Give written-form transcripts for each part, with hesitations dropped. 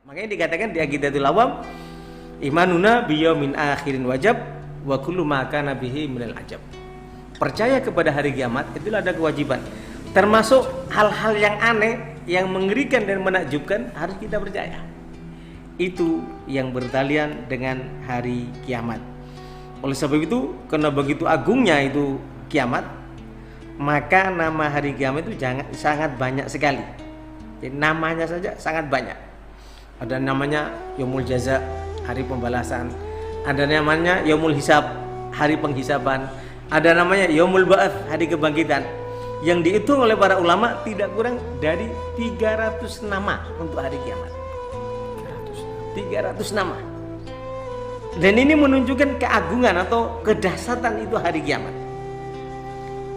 Makanya dikatakan di Aqidatul Awam, imanuna biyaumin akhirin wajib wa kullu ma kana bihi minal ajab. Percaya kepada hari kiamat itulah ada kewajiban. Termasuk hal-hal yang aneh, yang mengerikan dan menakjubkan harus kita percaya. Itu yang bertalian dengan hari kiamat. Oleh sebab itu, karena begitu agungnya itu kiamat, maka nama hari kiamat itu sangat banyak sekali. Jadi namanya saja sangat banyak. Ada namanya Yaumul Jaza, hari pembalasan. Ada namanya Yaumul Hisab, hari penghisaban. Ada namanya Yaumul Ba'ats, hari kebangkitan. Yang dihitung oleh para ulama tidak kurang dari 300 nama untuk hari kiamat. 300 nama. Dan ini menunjukkan keagungan atau kedahsyatan itu hari kiamat.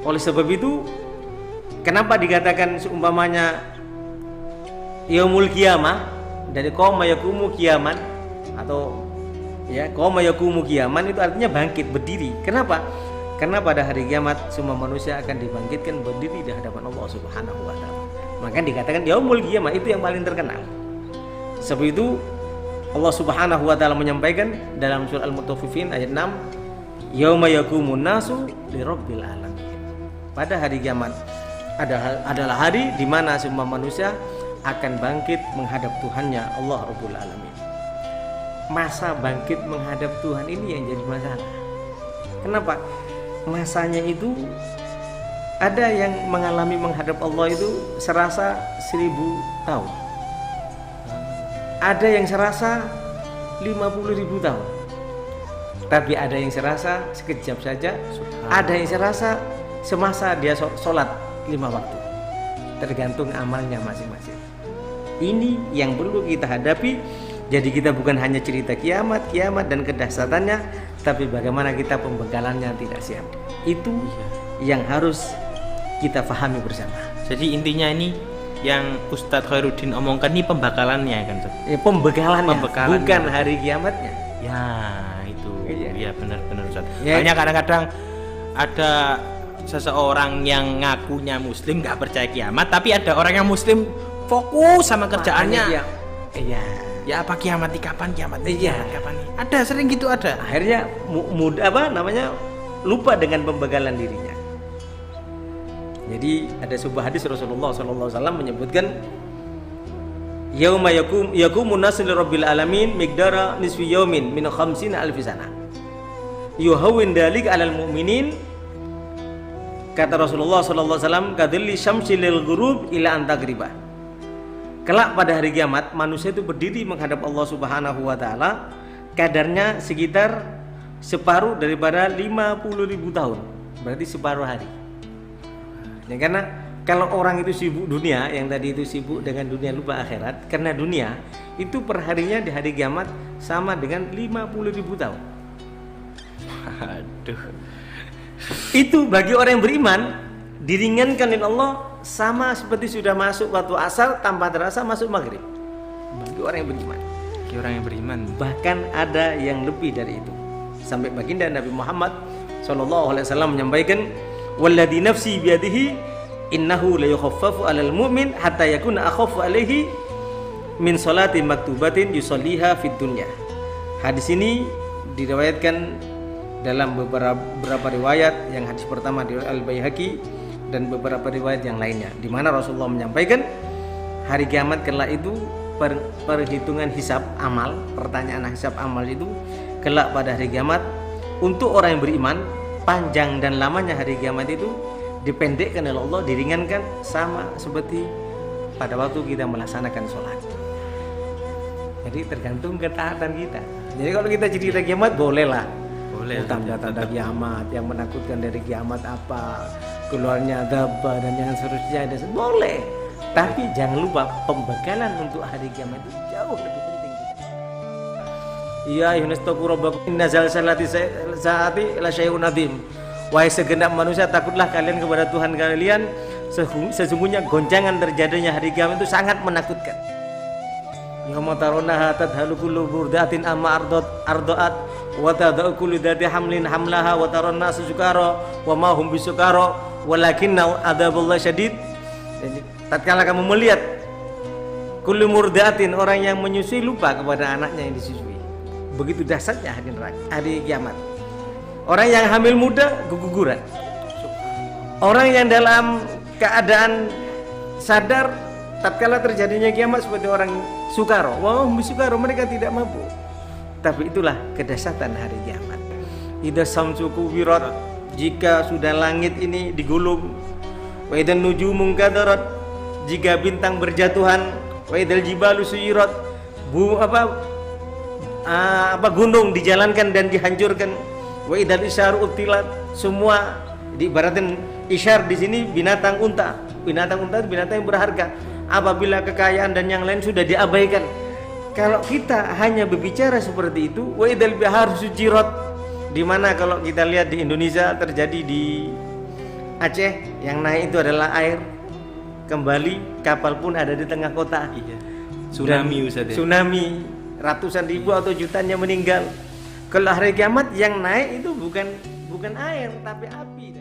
Oleh sebab itu, kenapa dikatakan seumpamanya Yaumul Qiyamah dari qauma yaqumu qiyaman atau ya qauma yaqumu qiyaman itu artinya bangkit, berdiri. Kenapa? Karena pada hari kiamat semua manusia akan dibangkitkan berdiri di hadapan Allah Subhanahu wa taala. Maka dikatakan Yaumul Qiyamah itu yang paling terkenal. Sebab itu Allah Subhanahu wa taala menyampaikan dalam surah Al-Mutaffifin ayat 6, yauma yaqumun nasu lirabbil alamin. Pada hari kiamat adalah hari di mana semua manusia akan bangkit menghadap Tuhannya Allah Rabbul Alamin. Masa bangkit menghadap Tuhan ini yang jadi masalah. Kenapa? Masanya itu ada yang mengalami menghadap Allah itu serasa 1000 tahun. Ada yang serasa 50.000 tahun. Tapi ada yang serasa sekejap saja. Ada yang serasa semasa dia sholat 5 waktu. Tergantung amalnya masing-masing. Ini yang perlu kita hadapi. Jadi kita bukan hanya cerita kiamat dan kedahsyatannya, tapi bagaimana kita pembekalannya tidak siap. Itu yang harus kita pahami bersama. Jadi intinya ini yang Ustadz Khairuddin omongkan ini pembekalannya kan? Pembekalannya, bukan hari kiamatnya. Ya itu, ya benar-benar Ustadz. Ya. Hanya kadang-kadang ada seseorang yang ngakunya Muslim nggak percaya kiamat, tapi ada orang yang Muslim fokus sama kerjaannya. Ya apa kiamat kapan? Kiamat kapan? Ada sering gitu ada. Akhirnya lupa dengan pembekalan dirinya. Jadi ada sebuah hadis Rasulullah SAW menyebutkan yauma yaqumun nasu lirabbil alamin miqdara nisfi yaumin min 50 alfi sana. Yuhawwin dalik 'alal mu'minin. Kata Rasulullah SAW, kadilli syamsi lil ghurub ila an tagribah. Kelak pada hari kiamat manusia itu berdiri menghadap Allah Subhanahu wa taala kadarnya sekitar separuh daripada 50.000 tahun. Berarti separuh hari. Ya, karena kalau orang itu sibuk dunia, yang tadi itu sibuk dengan dunia lupa akhirat, karena dunia itu perharinya di hari kiamat sama dengan 50.000 tahun. Aduh. Itu bagi orang yang beriman diringankan oleh Allah sama seperti sudah masuk waktu asar tanpa terasa masuk maghrib. Bagi orang yang beriman. Bagi orang yang beriman. Bahkan ada yang lebih dari itu. Sampai baginda Nabi Muhammad SAW menyampaikan, walladzi nafsi biyadihi innahu la yukhaffafu 'alal mu'min hatta yakuna akhaffu 'alaihi min salati maktubatin yusalliha fid dunya. Hadis ini diriwayatkan dalam beberapa riwayat. Yang hadis pertama di Al-Baihaqi dan beberapa riwayat yang lainnya, di mana Rasulullah menyampaikan hari kiamat kelak itu perhitungan hisab amal, pertanyaan hisab amal itu kelak pada hari kiamat untuk orang yang beriman, panjang dan lamanya hari kiamat itu dipendekkan oleh Allah, diringankan sama seperti pada waktu kita melaksanakan sholat. Jadi tergantung ketaatan kita. Jadi kalau kita cerita kiamat bolehlah. Boleh. Tanda-tanda kiamat yang menakutkan dari kiamat apa, keluarnya adab dan yang seterusnya, boleh. Tapi jangan lupa pembekalan untuk hari kiamat itu jauh lebih penting. Ya yunastaqu rabbakum inna zalzalati saati la syai'un adzim. Wahai segenap manusia, takutlah kalian kepada Tuhan kalian, sesungguhnya goncangan terjadinya hari kiamat itu sangat menakutkan. Yauma tarawnaha tadhalu kullu murdatin amma ardaat wa tadau kullu dzati hamlin hamlaha wa taran nasu sukara wa ma hum bisukara walakinna adzabullahi syadid. Jadi tatkala kamu melihat kullu murdatin, orang yang menyusui lupa kepada anaknya yang disusui. Begitu dahsyatnya hari kiamat. Orang yang hamil muda keguguran. Orang yang dalam keadaan sadar tatkala terjadinya kiamat seperti orang sukaro. Wah, sukaro, mereka tidak mampu. Tapi itulah kedahsyatan hari kiamat. Idza samsu kuwirat, jika sudah langit ini digulung. Wa idzan nujumu kadarat, jika bintang berjatuhan. Wa idzal jibalu suyirat, gunung dijalankan dan dihancurkan. Wa idzal isyaru utilat, semua diibaratin isyar di sini binatang unta. Binatang unta itu binatang yang berharga. Apabila kekayaan dan yang lain sudah diabaikan. Kalau kita hanya berbicara seperti itu, wa idzal bihar sujirat, di mana kalau kita lihat di Indonesia terjadi di Aceh, yang naik itu adalah air. Kembali kapal pun ada di tengah kota. Iya. Tsunami, Ustaz. Tsunami, ratusan ribu atau jutaan yang meninggal. Kalau hari kiamat yang naik itu bukan air tapi api.